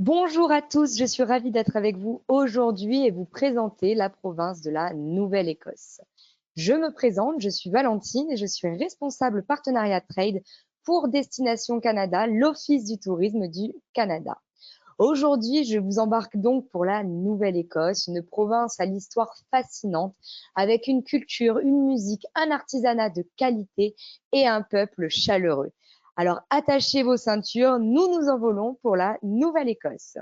Bonjour à tous, je suis ravie d'être avec vous aujourd'hui et vous présenter la province de la Nouvelle-Écosse. Je me présente, je suis Valentine et je suis responsable partenariat trade pour Destination Canada, l'Office du tourisme du Canada. Aujourd'hui, je vous embarque donc pour la Nouvelle-Écosse, une province à l'histoire fascinante, avec une culture, une musique, un artisanat de qualité et un peuple chaleureux. Alors attachez vos ceintures, nous nous envolons pour la Nouvelle-Écosse.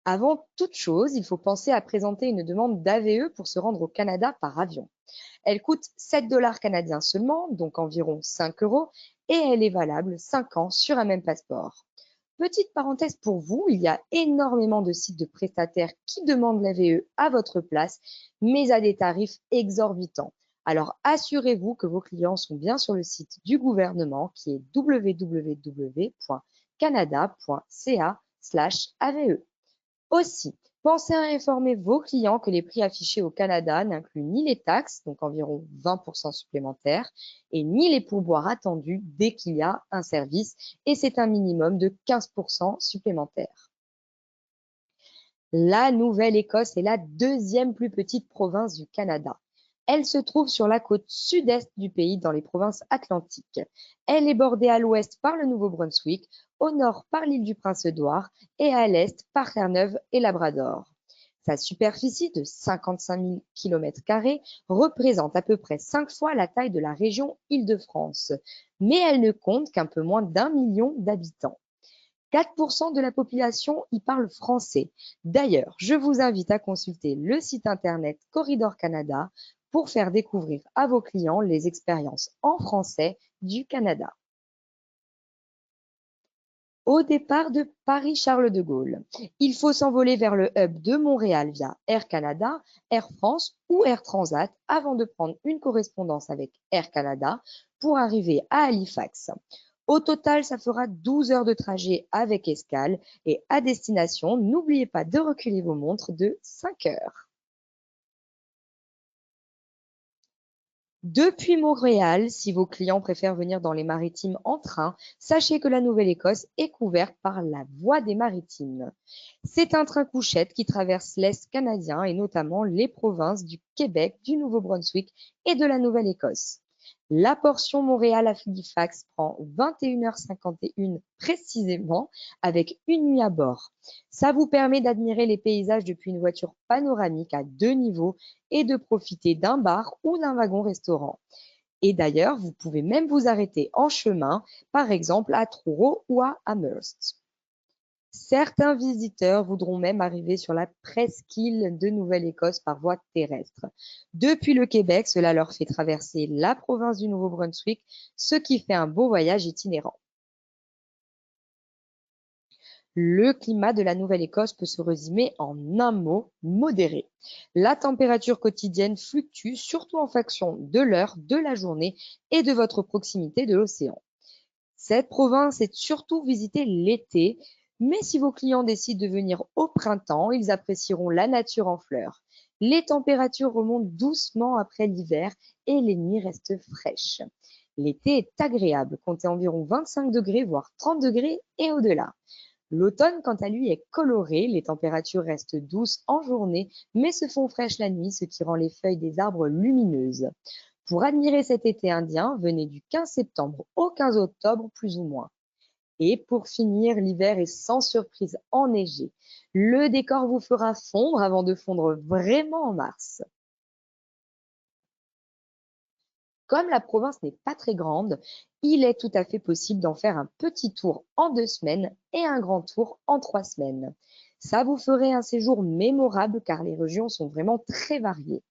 Avant toute chose, il faut penser à présenter une demande d'AVE pour se rendre au Canada par avion. Elle coûte 7 dollars canadiens seulement, donc environ 5 euros, et elle est valable 5 ans sur un même passeport. Petite parenthèse pour vous, il y a énormément de sites de prestataires qui demandent l'AVE à votre place, mais à des tarifs exorbitants. Alors assurez-vous que vos clients sont bien sur le site du gouvernement qui est www.canada.ca/AVE. Aussi, pensez à informer vos clients que les prix affichés au Canada n'incluent ni les taxes, donc environ 20% supplémentaires, et ni les pourboires attendus dès qu'il y a un service, et c'est un minimum de 15% supplémentaires. La Nouvelle-Écosse est la deuxième plus petite province du Canada. Elle se trouve sur la côte sud-est du pays, dans les provinces atlantiques. Elle est bordée à l'ouest par le Nouveau-Brunswick, au nord par l'île du Prince-Édouard et à l'est par Terre-Neuve et Labrador. Sa superficie de 55 000 km² représente à peu près 5 fois la taille de la région Île-de-France, mais elle ne compte qu'un peu moins d'1 million d'habitants. 4% de la population y parle français. D'ailleurs, je vous invite à consulter le site internet Corridor Canada pour faire découvrir à vos clients les expériences en français du Canada. Au départ de Paris-Charles de Gaulle, il faut s'envoler vers le hub de Montréal via Air Canada, Air France ou Air Transat avant de prendre une correspondance avec Air Canada pour arriver à Halifax. Au total, ça fera 12 heures de trajet avec escale et à destination, n'oubliez pas de reculer vos montres de 5 heures. Depuis Montréal, si vos clients préfèrent venir dans les Maritimes en train, sachez que la Nouvelle-Écosse est couverte par la Voie des Maritimes. C'est un train couchette qui traverse l'Est canadien et notamment les provinces du Québec, du Nouveau-Brunswick et de la Nouvelle-Écosse. La portion Montréal-Halifax prend 21h51 précisément avec une nuit à bord. Ça vous permet d'admirer les paysages depuis une voiture panoramique à 2 niveaux et de profiter d'un bar ou d'un wagon-restaurant. Et d'ailleurs, vous pouvez même vous arrêter en chemin, par exemple à Truro ou à Amherst. Certains visiteurs voudront même arriver sur la presqu'île de Nouvelle-Écosse par voie terrestre. Depuis le Québec, cela leur fait traverser la province du Nouveau-Brunswick, ce qui fait un beau voyage itinérant. Le climat de la Nouvelle-Écosse peut se résumer en un mot, modéré. La température quotidienne fluctue surtout en fonction de l'heure, de la journée et de votre proximité de l'océan. Cette province est surtout visitée l'été, mais si vos clients décident de venir au printemps, ils apprécieront la nature en fleurs. Les températures remontent doucement après l'hiver et les nuits restent fraîches. L'été est agréable, comptez environ 25 degrés, voire 30 degrés et au-delà. L'automne, quant à lui, est coloré, les températures restent douces en journée, mais se font fraîches la nuit, ce qui rend les feuilles des arbres lumineuses. Pour admirer cet été indien, venez du 15 septembre au 15 octobre, plus ou moins. Et pour finir, l'hiver est sans surprise enneigé. Le décor vous fera fondre avant de fondre vraiment en mars. Comme la province n'est pas très grande, il est tout à fait possible d'en faire un petit tour en 2 semaines et un grand tour en 3 semaines. Ça vous ferait un séjour mémorable car les régions sont vraiment très variées.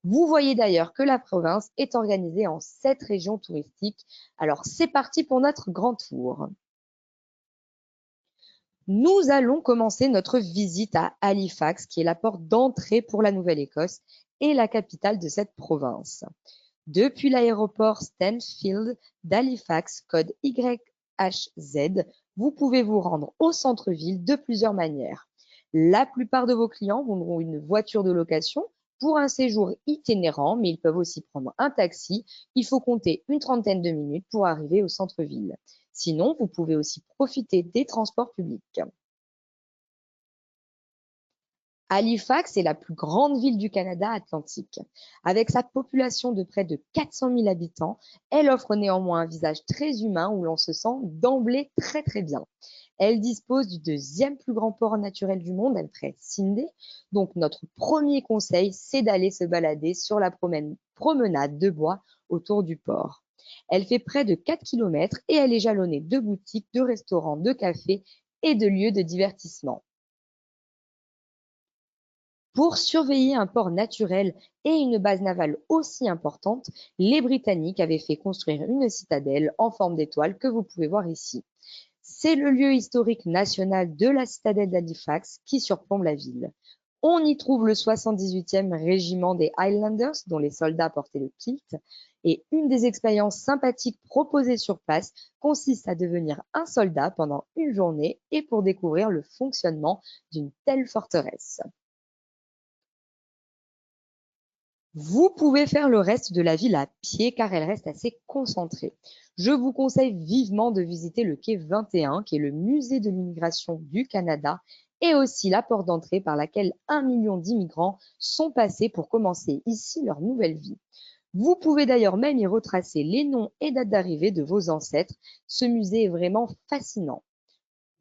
Vous voyez d'ailleurs que la province est organisée en 7 régions touristiques. Alors c'est parti pour notre grand tour. Nous allons commencer notre visite à Halifax, qui est la porte d'entrée pour la Nouvelle-Écosse et la capitale de cette province. Depuis l'aéroport Stanfield d'Halifax, code YHZ, vous pouvez vous rendre au centre-ville de plusieurs manières. La plupart de vos clients auront une voiture de location pour un séjour itinérant, mais ils peuvent aussi prendre un taxi. Il faut compter une trentaine de minutes pour arriver au centre-ville. Sinon, vous pouvez aussi profiter des transports publics. Halifax est la plus grande ville du Canada atlantique. Avec sa population de près de 400 000 habitants, elle offre néanmoins un visage très humain où l'on se sent d'emblée très bien. Elle dispose du deuxième plus grand port naturel du monde après Sydney. Donc notre premier conseil, c'est d'aller se balader sur la promenade de bois autour du port. Elle fait près de 4 kilomètres et elle est jalonnée de boutiques, de restaurants, de cafés et de lieux de divertissement. Pour surveiller un port naturel et une base navale aussi importante, les Britanniques avaient fait construire une citadelle en forme d'étoile que vous pouvez voir ici. C'est le lieu historique national de la citadelle d'Halifax qui surplombe la ville. On y trouve le 78e régiment des Highlanders, dont les soldats portaient le kilt. Et une des expériences sympathiques proposées sur place consiste à devenir un soldat pendant une journée et pour découvrir le fonctionnement d'une telle forteresse. Vous pouvez faire le reste de la ville à pied car elle reste assez concentrée. Je vous conseille vivement de visiter le quai 21, qui est le musée de l'immigration du Canada, et aussi la porte d'entrée par laquelle 1 million d'immigrants sont passés pour commencer ici leur nouvelle vie. Vous pouvez d'ailleurs même y retracer les noms et dates d'arrivée de vos ancêtres. Ce musée est vraiment fascinant.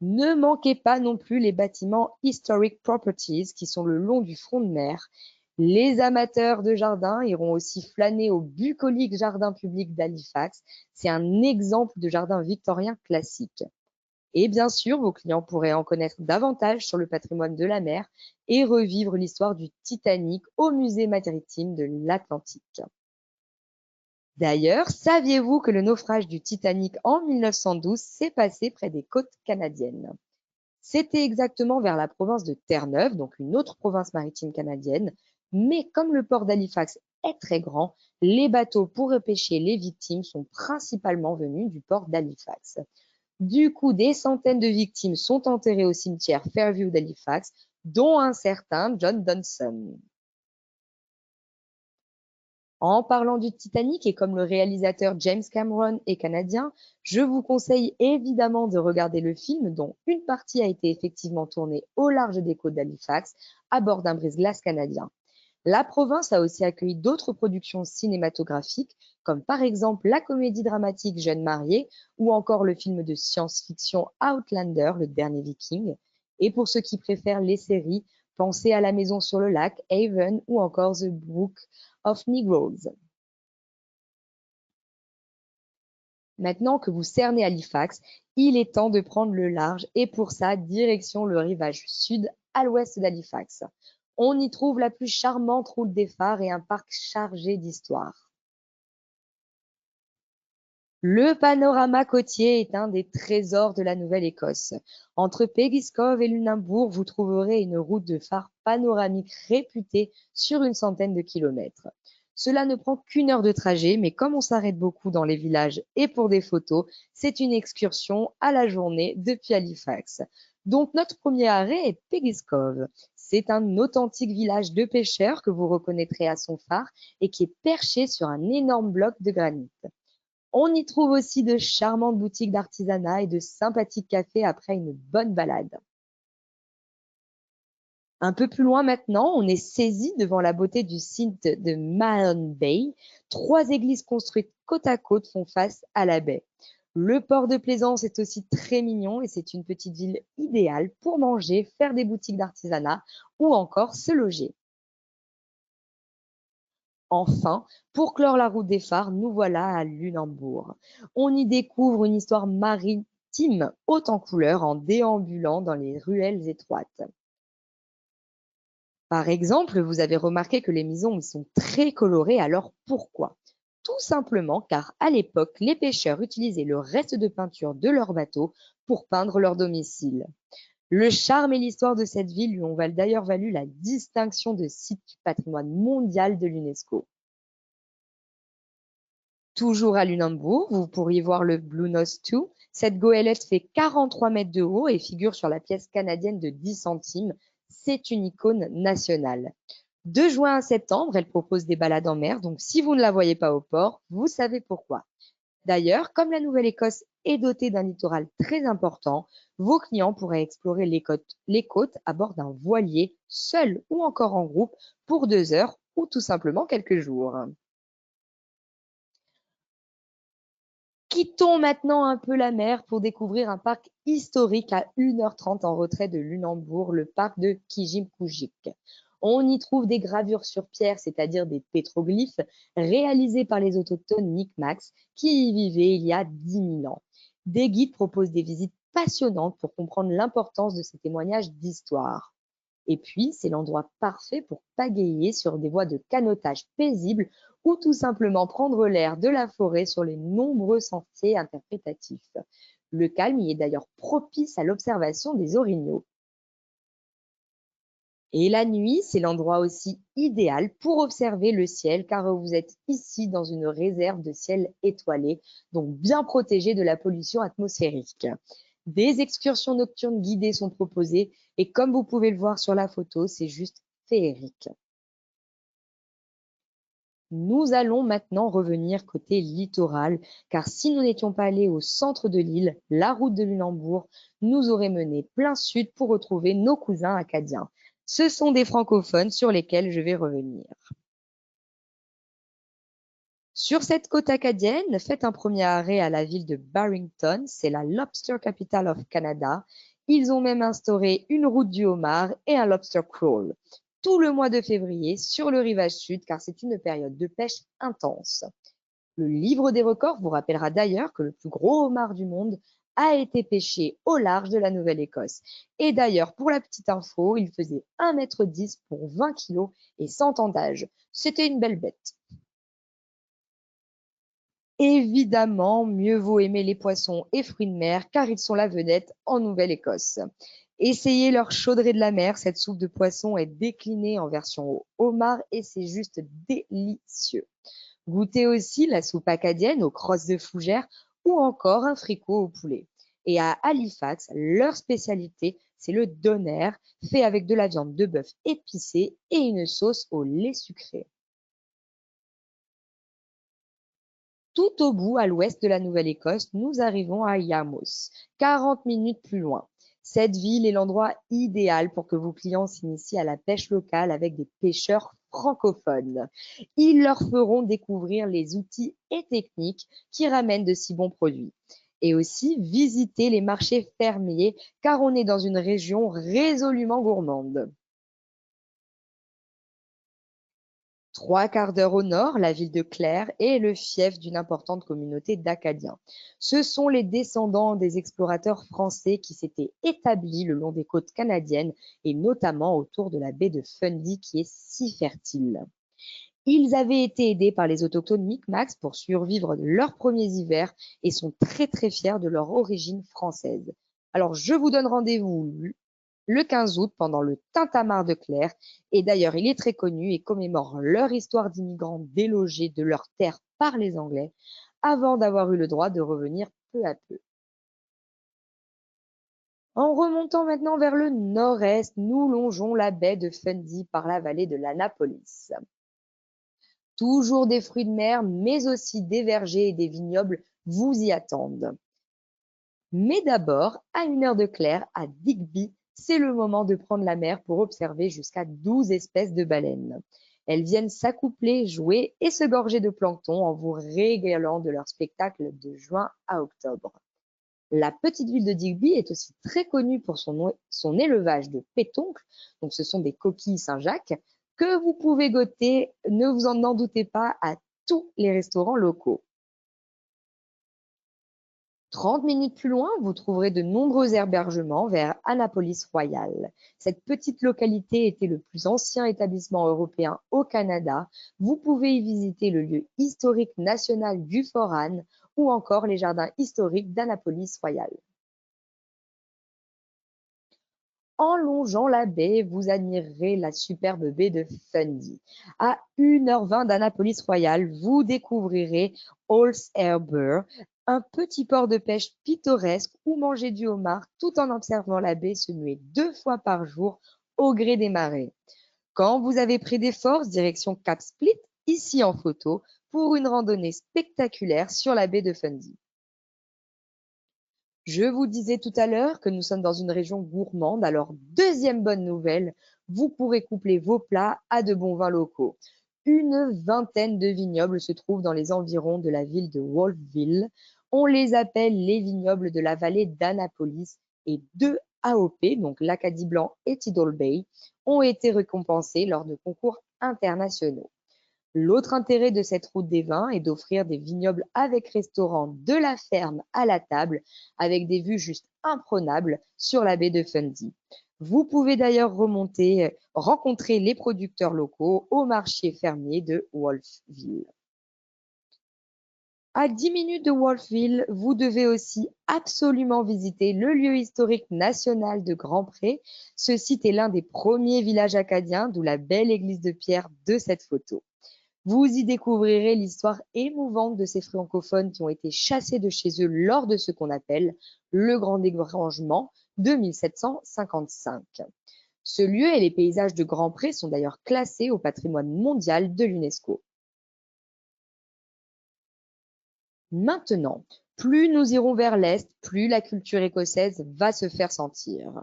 Ne manquez pas non plus les bâtiments Historic Properties qui sont le long du front de mer. Les amateurs de jardin iront aussi flâner au bucolique jardin public d'Halifax. C'est un exemple de jardin victorien classique. Et bien sûr, vos clients pourraient en connaître davantage sur le patrimoine de la mer et revivre l'histoire du Titanic au musée maritime de l'Atlantique. D'ailleurs, saviez-vous que le naufrage du Titanic en 1912 s'est passé près des côtes canadiennes? C'était exactement vers la province de Terre-Neuve, donc une autre province maritime canadienne, mais comme le port d'Halifax est très grand, les bateaux pour repêcher les victimes sont principalement venus du port d'Halifax. Du coup, des centaines de victimes sont enterrées au cimetière Fairview d'Halifax, dont un certain John Dunson. En parlant du Titanic et comme le réalisateur James Cameron est canadien, je vous conseille évidemment de regarder le film dont une partie a été effectivement tournée au large des côtes d'Halifax à bord d'un brise-glace canadien. La province a aussi accueilli d'autres productions cinématographiques comme par exemple la comédie dramatique Jeunes mariés ou encore le film de science-fiction Outlander, le dernier Viking. Et pour ceux qui préfèrent les séries, pensez à La Maison sur le lac, Haven ou encore The Book of Negroes. Maintenant que vous cernez Halifax, il est temps de prendre le large et pour ça, direction le rivage sud à l'ouest d'Halifax. On y trouve la plus charmante route des phares et un parc chargé d'histoire. Le panorama côtier est un des trésors de la Nouvelle-Écosse. Entre Peggy's Cove et Lunenburg, vous trouverez une route de phare panoramique réputée sur une centaine de kilomètres. Cela ne prend qu'une heure de trajet, mais comme on s'arrête beaucoup dans les villages et pour des photos, c'est une excursion à la journée depuis Halifax. Donc notre premier arrêt est Peggy's Cove. C'est un authentique village de pêcheurs que vous reconnaîtrez à son phare et qui est perché sur un énorme bloc de granit. On y trouve aussi de charmantes boutiques d'artisanat et de sympathiques cafés après une bonne balade. Un peu plus loin maintenant, on est saisi devant la beauté du site de Mahon Bay. 3 églises construites côte à côte font face à la baie. Le port de Plaisance est aussi très mignon et c'est une petite ville idéale pour manger, faire des boutiques d'artisanat ou encore se loger. Enfin, pour clore la route des phares, nous voilà à Lunenburg. On y découvre une histoire maritime haute en couleurs en déambulant dans les ruelles étroites. Par exemple, vous avez remarqué que les maisons y sont très colorées, alors pourquoi? Tout simplement car à l'époque, les pêcheurs utilisaient le reste de peinture de leur bateau pour peindre leur domicile. Le charme et l'histoire de cette ville lui ont d'ailleurs valu la distinction de site du patrimoine mondial de l'UNESCO. Toujours à Lunenburg, vous pourriez voir le Blue Nose 2. Cette goélette fait 43 mètres de haut et figure sur la pièce canadienne de 10 centimes. C'est une icône nationale. De juin à septembre, elle propose des balades en mer, donc si vous ne la voyez pas au port, vous savez pourquoi. D'ailleurs, comme la Nouvelle-Écosse est dotée d'un littoral très important, vos clients pourraient explorer les côtes à bord d'un voilier, seul ou encore en groupe, pour 2 heures ou tout simplement quelques jours. Quittons maintenant un peu la mer pour découvrir un parc historique à 1h30 en retrait de Lunenburg, le parc de Kijimkujik. On y trouve des gravures sur pierre, c'est-à-dire des pétroglyphes, réalisés par les autochtones Mi'kmaq qui y vivaient il y a 10 000 ans. Des guides proposent des visites passionnantes pour comprendre l'importance de ces témoignages d'histoire. Et puis, c'est l'endroit parfait pour pagayer sur des voies de canotage paisibles ou tout simplement prendre l'air de la forêt sur les nombreux sentiers interprétatifs. Le calme y est d'ailleurs propice à l'observation des orignaux. Et la nuit, c'est l'endroit aussi idéal pour observer le ciel car vous êtes ici dans une réserve de ciel étoilé, donc bien protégée de la pollution atmosphérique. Des excursions nocturnes guidées sont proposées et comme vous pouvez le voir sur la photo, c'est juste féerique. Nous allons maintenant revenir côté littoral, car si nous n'étions pas allés au centre de l'île, la route de Lunenburg nous aurait mené plein sud pour retrouver nos cousins acadiens. Ce sont des francophones sur lesquels je vais revenir. Sur cette côte acadienne, faites un premier arrêt à la ville de Barrington, c'est la Lobster Capital of Canada. Ils ont même instauré une route du homard et un lobster crawl. Tout le mois de février sur le rivage sud, car c'est une période de pêche intense. Le livre des records vous rappellera d'ailleurs que le plus gros homard du monde a été pêché au large de la Nouvelle-Écosse. Et d'ailleurs, pour la petite info, il faisait 1,10 m pour 20 kilos et 100 ans d'âge. C'était une belle bête. Évidemment, mieux vaut aimer les poissons et fruits de mer car ils sont la vedette en Nouvelle-Écosse. Essayez leur chaudrée de la mer, cette soupe de poisson est déclinée en version au homard et c'est juste délicieux. Goûtez aussi la soupe acadienne aux crosses de fougère ou encore un fricot au poulet. Et à Halifax, leur spécialité, c'est le doner, fait avec de la viande de bœuf épicée et une sauce au lait sucré. Tout au bout, à l'ouest de la Nouvelle-Écosse, nous arrivons à Yarmouth, 40 minutes plus loin. Cette ville est l'endroit idéal pour que vos clients s'initient à la pêche locale avec des pêcheurs francophones. Ils leur feront découvrir les outils et techniques qui ramènent de si bons produits. Et aussi visiter les marchés fermiers car on est dans une région résolument gourmande. 3/4 d'heure au nord, la ville de Clare est le fief d'une importante communauté d'Acadiens. Ce sont les descendants des explorateurs français qui s'étaient établis le long des côtes canadiennes et notamment autour de la baie de Fundy qui est si fertile. Ils avaient été aidés par les autochtones Mi'kmaq pour survivre leurs premiers hivers et sont très très fiers de leur origine française. Alors je vous donne rendez-vous le 15 août pendant le Tintamarre de Clare. Et d'ailleurs, il est très connu et commémore leur histoire d'immigrants délogés de leur terre par les Anglais avant d'avoir eu le droit de revenir peu à peu. En remontant maintenant vers le nord-est, nous longeons la baie de Fundy par la vallée de l'Annapolis. Toujours des fruits de mer, mais aussi des vergers et des vignobles vous y attendent. Mais d'abord, à 1 heure de Clare, à Digby, c'est le moment de prendre la mer pour observer jusqu'à 12 espèces de baleines. Elles viennent s'accoupler, jouer et se gorger de plancton en vous régalant de leur spectacle de juin à octobre. La petite ville de Digby est aussi très connue pour son élevage de pétoncles, donc ce sont des coquilles Saint-Jacques, que vous pouvez goûter, ne vous en doutez pas, à tous les restaurants locaux. 30 minutes plus loin, vous trouverez de nombreux hébergements vers Annapolis Royal. Cette petite localité était le plus ancien établissement européen au Canada. Vous pouvez y visiter le lieu historique national du Fort Anne ou encore les jardins historiques d'Annapolis Royal. En longeant la baie, vous admirerez la superbe baie de Fundy. À 1h20 d'Annapolis Royal, vous découvrirez Halls Harbour, un petit port de pêche pittoresque où manger du homard tout en observant la baie se muer 2 fois par jour au gré des marées. Quand vous avez pris des forces, direction Cap Split, ici en photo, pour une randonnée spectaculaire sur la baie de Fundy. Je vous disais tout à l'heure que nous sommes dans une région gourmande, alors deuxième bonne nouvelle, vous pourrez coupler vos plats à de bons vins locaux. Une vingtaine de vignobles se trouvent dans les environs de la ville de Wolfville. On les appelle les vignobles de la vallée d'Annapolis et deux AOP, donc l'Acadie Blanc et Tidal Bay, ont été récompensés lors de concours internationaux. L'autre intérêt de cette route des vins est d'offrir des vignobles avec restaurant de la ferme à la table, avec des vues juste imprenables sur la baie de Fundy. Vous pouvez d'ailleurs rencontrer les producteurs locaux au marché fermier de Wolfville. À 10 minutes de Wolfville, vous devez aussi absolument visiter le lieu historique national de Grand-Pré. Ce site est l'un des premiers villages acadiens, d'où la belle église de pierre de cette photo. Vous y découvrirez l'histoire émouvante de ces francophones qui ont été chassés de chez eux lors de ce qu'on appelle le Grand Dérangement de 1755. Ce lieu et les paysages de Grand-Pré sont d'ailleurs classés au patrimoine mondial de l'UNESCO. Maintenant, plus nous irons vers l'est, plus la culture écossaise va se faire sentir.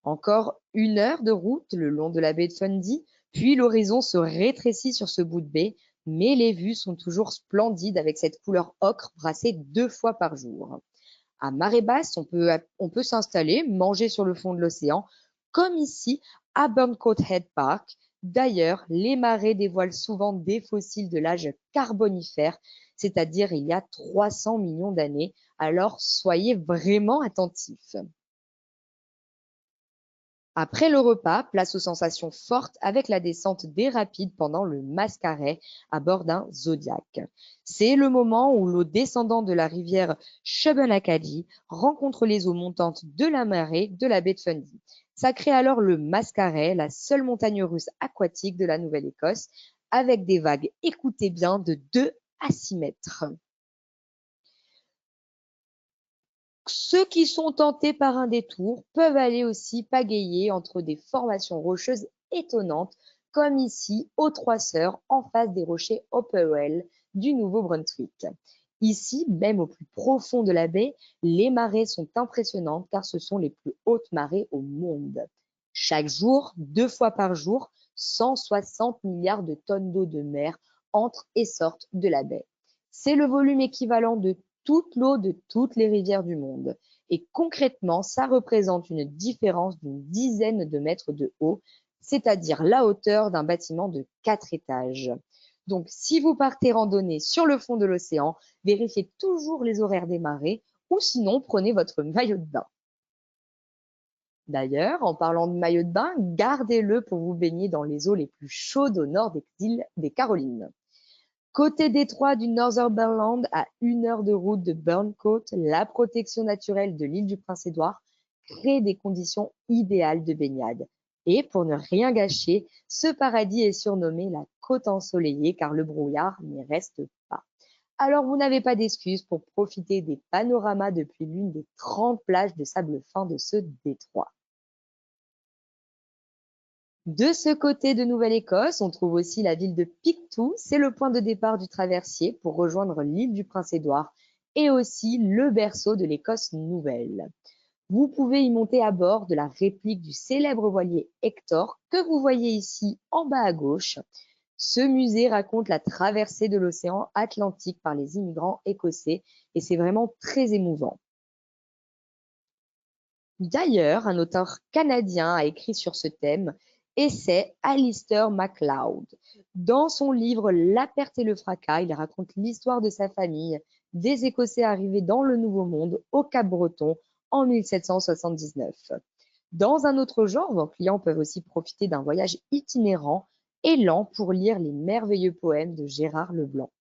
Encore 1 heure de route le long de la baie de Fundy, puis l'horizon se rétrécit sur ce bout de baie, mais les vues sont toujours splendides avec cette couleur ocre brassée 2 fois par jour. À marée basse, on peut s'installer, manger sur le fond de l'océan, comme ici à Burncoat Head Park. D'ailleurs, les marées dévoilent souvent des fossiles de l'âge carbonifère, c'est-à-dire il y a 300 millions d'années, alors soyez vraiment attentifs. Après le repas, place aux sensations fortes avec la descente des rapides pendant le Mascaret à bord d'un Zodiac. C'est le moment où l'eau descendant de la rivière Shubenacadie rencontre les eaux montantes de la marée de la baie de Fundy. Ça crée alors le Mascaret, la seule montagne russe aquatique de la Nouvelle-Écosse, avec des vagues, écoutez bien, de 2 à 6 mètres. Ceux qui sont tentés par un détour peuvent aller aussi pagayer entre des formations rocheuses étonnantes, comme ici aux Trois Sœurs, en face des rochers Hopewell du Nouveau-Brunswick. Ici, même au plus profond de la baie, les marées sont impressionnantes car ce sont les plus hautes marées au monde. Chaque jour, 2 fois par jour, 160 milliards de tonnes d'eau de mer entrent et sortent de la baie. C'est le volume équivalent de toute l'eau de toutes les rivières du monde. Et concrètement, ça représente une différence d'une dizaine de mètres de haut, c'est-à-dire la hauteur d'un bâtiment de 4 étages. Donc, si vous partez randonner sur le fond de l'océan, vérifiez toujours les horaires des marées ou sinon prenez votre maillot de bain. D'ailleurs, en parlant de maillot de bain, gardez-le pour vous baigner dans les eaux les plus chaudes au nord des îles des Carolines. Côté détroit du Northumberland, à 1 heure de route de Burncoat, la protection naturelle de l'île du Prince-Édouard crée des conditions idéales de baignade. Et pour ne rien gâcher, ce paradis est surnommé la côte ensoleillée car le brouillard n'y reste pas. Alors vous n'avez pas d'excuse pour profiter des panoramas depuis l'une des 30 plages de sable fin de ce détroit. De ce côté de Nouvelle-Écosse, on trouve aussi la ville de Pictou, c'est le point de départ du traversier pour rejoindre l'île du Prince-Édouard et aussi le berceau de l'Écosse nouvelle. Vous pouvez y monter à bord de la réplique du célèbre voilier Hector que vous voyez ici en bas à gauche. Ce musée raconte la traversée de l'océan Atlantique par les immigrants écossais et c'est vraiment très émouvant. D'ailleurs, un auteur canadien a écrit sur ce thème et c'est Alistair MacLeod. Dans son livre La perte et le fracas, il raconte l'histoire de sa famille, des Écossais arrivés dans le Nouveau Monde au Cap-Breton en 1779. Dans un autre genre, vos clients peuvent aussi profiter d'un voyage itinérant et lent pour lire les merveilleux poèmes de Gérard Leblanc.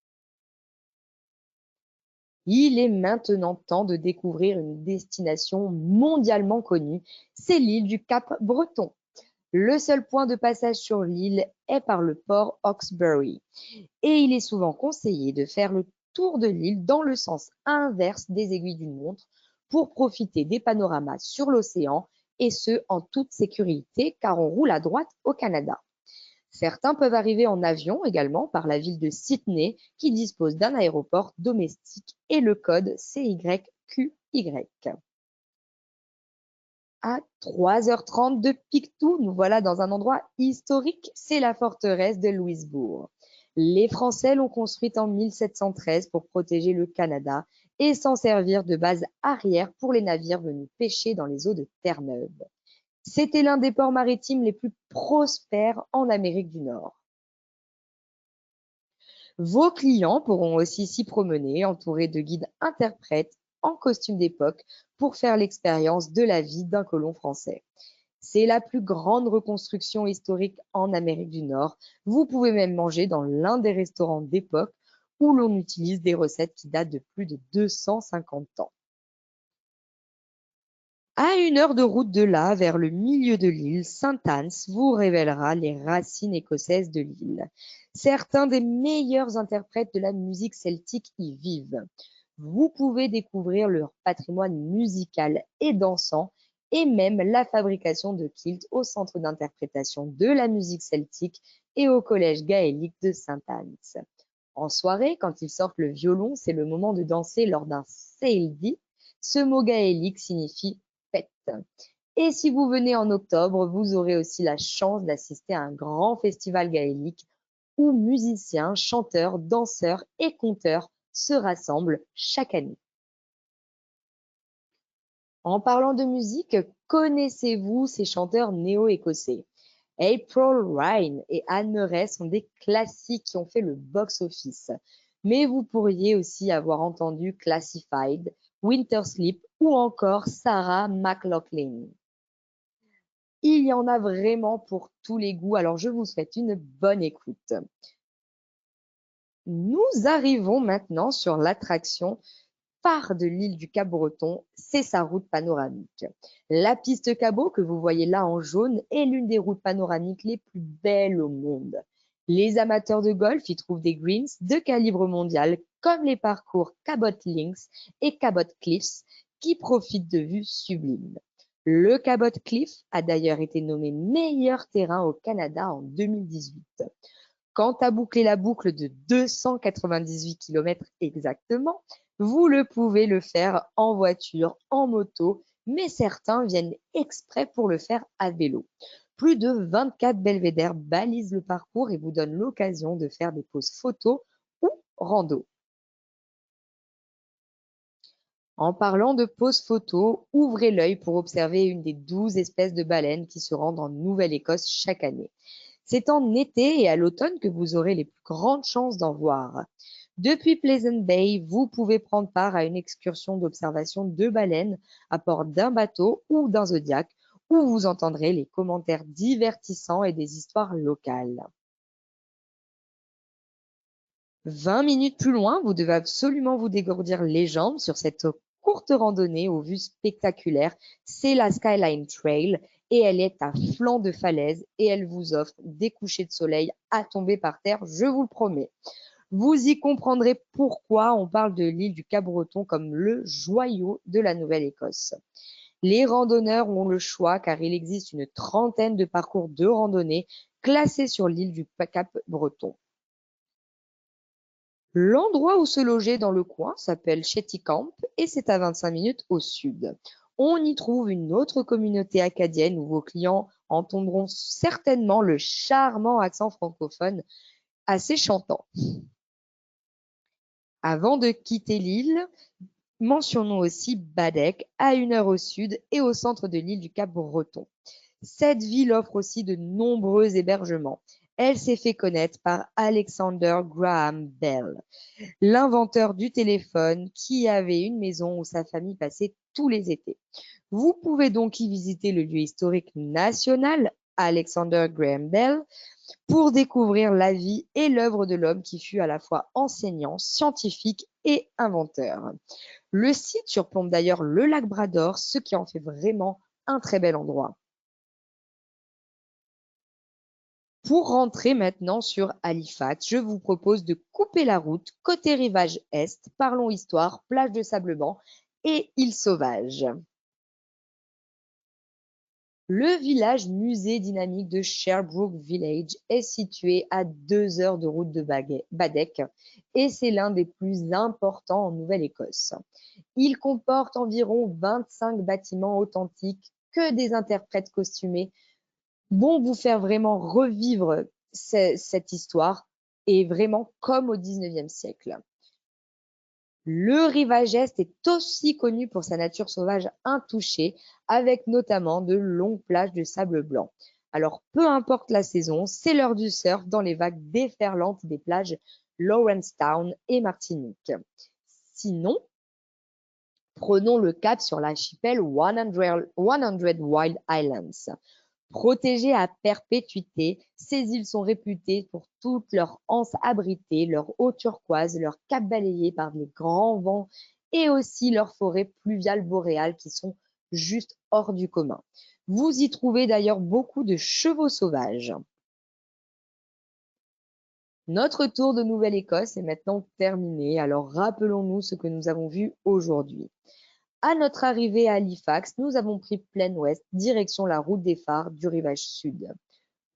Il est maintenant temps de découvrir une destination mondialement connue, c'est l'île du Cap-Breton. Le seul point de passage sur l'île est par le port Hawkesbury et il est souvent conseillé de faire le tour de l'île dans le sens inverse des aiguilles d'une montre pour profiter des panoramas sur l'océan et ce en toute sécurité car on roule à droite au Canada. Certains peuvent arriver en avion également par la ville de Sydney qui dispose d'un aéroport domestique et le code CYQY. À 3h30 de Pictou, nous voilà dans un endroit historique, c'est la forteresse de Louisbourg. Les Français l'ont construite en 1713 pour protéger le Canada et s'en servir de base arrière pour les navires venus pêcher dans les eaux de Terre-Neuve. C'était l'un des ports maritimes les plus prospères en Amérique du Nord. Vos clients pourront aussi s'y promener, entourés de guides interprètes en costume d'époque pour faire l'expérience de la vie d'un colon français. C'est la plus grande reconstruction historique en Amérique du Nord. Vous pouvez même manger dans l'un des restaurants d'époque où l'on utilise des recettes qui datent de plus de 250 ans. À 1 heure de route de là, vers le milieu de l'île, Saint-Anne vous révélera les racines écossaises de l'île. Certains des meilleurs interprètes de la musique celtique y vivent. Vous pouvez découvrir leur patrimoine musical et dansant et même la fabrication de kilts au centre d'interprétation de la musique celtique et au collège gaélique de Saint-Anne. En soirée, quand ils sortent le violon, c'est le moment de danser lors d'un seildi. Ce mot gaélique signifie fête. Et si vous venez en octobre, vous aurez aussi la chance d'assister à un grand festival gaélique où musiciens, chanteurs, danseurs et conteurs se rassemblent chaque année. En parlant de musique, connaissez-vous ces chanteurs néo-écossais? April Ryan et Anne Murray sont des classiques qui ont fait le box-office. Mais vous pourriez aussi avoir entendu Classified, Winter Sleep ou encore Sarah McLachlan. Il y en a vraiment pour tous les goûts, alors je vous souhaite une bonne écoute. Nous arrivons maintenant sur l'attraction phare de l'île du Cap-Breton, c'est sa route panoramique. La piste Cabot que vous voyez là en jaune est l'une des routes panoramiques les plus belles au monde. Les amateurs de golf y trouvent des greens de calibre mondial comme les parcours Cabot Links et Cabot Cliffs qui profitent de vues sublimes. Le Cabot Cliff a d'ailleurs été nommé meilleur terrain au Canada en 2018. Quant à boucler la boucle de 298 km exactement, vous le pouvez le faire en voiture, en moto, mais certains viennent exprès pour le faire à vélo. Plus de 24 belvédères balisent le parcours et vous donnent l'occasion de faire des pauses photos ou rando. En parlant de pause photo, ouvrez l'œil pour observer une des 12 espèces de baleines qui se rendent en Nouvelle-Écosse chaque année. C'est en été et à l'automne que vous aurez les plus grandes chances d'en voir. Depuis Pleasant Bay, vous pouvez prendre part à une excursion d'observation de baleines à bord d'un bateau ou d'un zodiac où vous entendrez les commentaires divertissants et des histoires locales. 20 minutes plus loin, vous devez absolument vous dégourdir les jambes sur cette courte randonnée aux vues spectaculaires. C'est la Skyline Trail et elle est à flanc de falaise et elle vous offre des couchers de soleil à tomber par terre, je vous le promets. Vous y comprendrez pourquoi on parle de l'île du Cap-Breton comme le joyau de la Nouvelle-Écosse. Les randonneurs ont le choix car il existe une trentaine de parcours de randonnée classés sur l'île du Cap-Breton. L'endroit où se loger dans le coin s'appelle Shetty Camp et c'est à 25 minutes au sud. On y trouve une autre communauté acadienne où vos clients entendront certainement le charmant accent francophone assez chantant. Avant de quitter l'île, mentionnons aussi Baddeck, à 1 heure au sud et au centre de l'île du Cap-Breton. Cette ville offre aussi de nombreux hébergements. Elle s'est fait connaître par Alexander Graham Bell, l'inventeur du téléphone qui avait une maison où sa famille passait tous les étés. Vous pouvez donc y visiter le lieu historique national Alexander Graham Bell pour découvrir la vie et l'œuvre de l'homme qui fut à la fois enseignant, scientifique et inventeur. Le site surplombe d'ailleurs le lac Brador, ce qui en fait vraiment un très bel endroit. Pour rentrer maintenant sur Halifax, je vous propose de couper la route côté rivage est, parlons histoire, plage de sable blanc et île sauvage. Le village musée dynamique de Sherbrooke Village est situé à 2 heures de route de Baddeck et c'est l'un des plus importants en Nouvelle-Écosse. Il comporte environ 25 bâtiments authentiques que des interprètes costumés vont vous faire vraiment revivre cette histoire et vraiment comme au 19e siècle. Le rivage est est aussi connu pour sa nature sauvage intouchée, avec notamment de longues plages de sable blanc. Alors, peu importe la saison, c'est l'heure du surf dans les vagues déferlantes des plages Lawrencetown et Martinique. Sinon, prenons le cap sur l'archipel 100 Wild Islands. Protégées à perpétuité, ces îles sont réputées pour toutes leurs anses abritées, leurs eaux turquoises, leurs caps balayés par les grands vents et aussi leurs forêts pluviales boréales qui sont juste hors du commun. Vous y trouvez d'ailleurs beaucoup de chevaux sauvages. Notre tour de Nouvelle-Écosse est maintenant terminé, alors rappelons-nous ce que nous avons vu aujourd'hui. À notre arrivée à Halifax, nous avons pris plein ouest, direction la route des phares du rivage sud.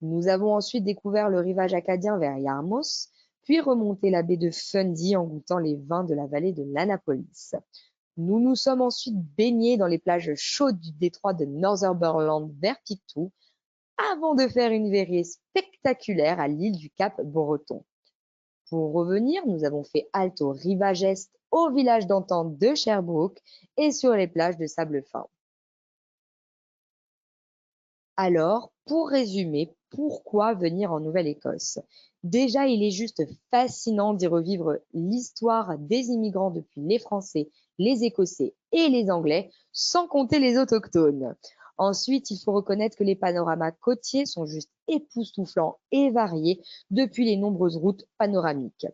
Nous avons ensuite découvert le rivage acadien vers Yarmouth, puis remonté la baie de Fundy en goûtant les vins de la vallée de l'Annapolis. Nous nous sommes ensuite baignés dans les plages chaudes du détroit de Northumberland vers Pictou, avant de faire une virée spectaculaire à l'île du Cap-Breton. Pour revenir, nous avons fait halte au rivage est, au village d'antan de Sherbrooke et sur les plages de sable fin. Alors, pour résumer, pourquoi venir en Nouvelle-Écosse? Déjà, il est juste fascinant d'y revivre l'histoire des immigrants depuis les Français, les Écossais et les Anglais, sans compter les autochtones. Ensuite, il faut reconnaître que les panoramas côtiers sont juste époustouflants et variés depuis les nombreuses routes panoramiques.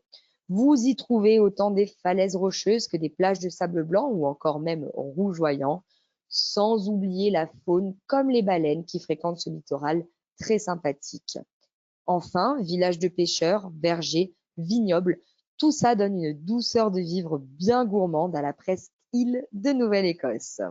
Vous y trouvez autant des falaises rocheuses que des plages de sable blanc ou encore même rougeoyants, sans oublier la faune comme les baleines qui fréquentent ce littoral très sympathique. Enfin, village de pêcheurs, bergers, vignobles, tout ça donne une douceur de vivre bien gourmande à la presqu'île de Nouvelle-Écosse.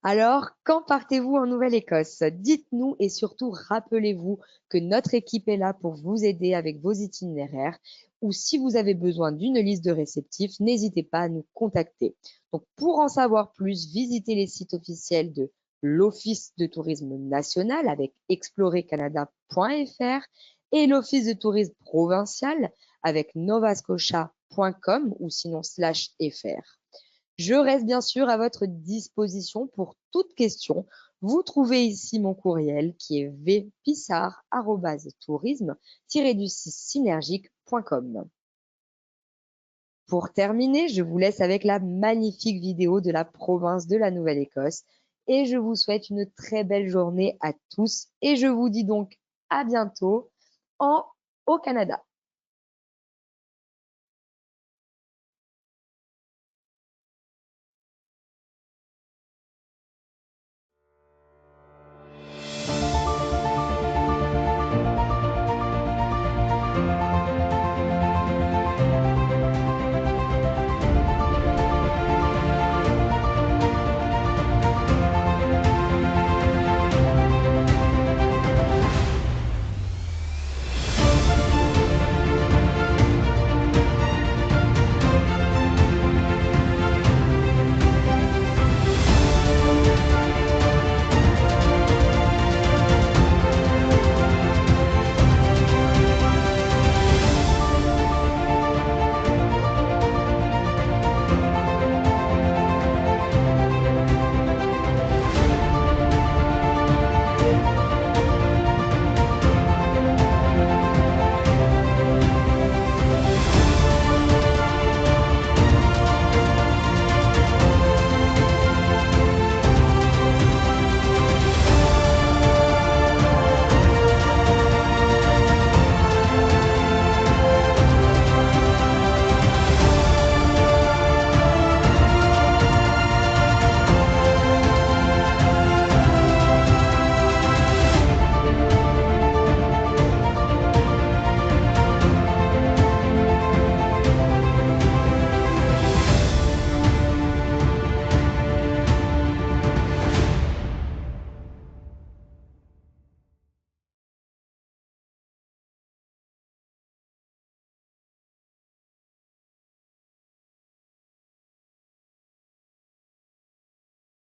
Alors, quand partez-vous en Nouvelle-Écosse? Dites-nous et surtout rappelez-vous que notre équipe est là pour vous aider avec vos itinéraires ou si vous avez besoin d'une liste de réceptifs, n'hésitez pas à nous contacter. Donc, pour en savoir plus, visitez les sites officiels de l'Office de tourisme national avec explorecanada.fr et l'Office de tourisme provincial avec novascotia.com ou sinon /fr. Je reste bien sûr à votre disposition pour toute question. Vous trouvez ici mon courriel qui est vpissard@tourisme-synergique.com. Pour terminer, je vous laisse avec la magnifique vidéo de la province de la Nouvelle-Écosse et je vous souhaite une très belle journée à tous et je vous dis donc à bientôt au Canada.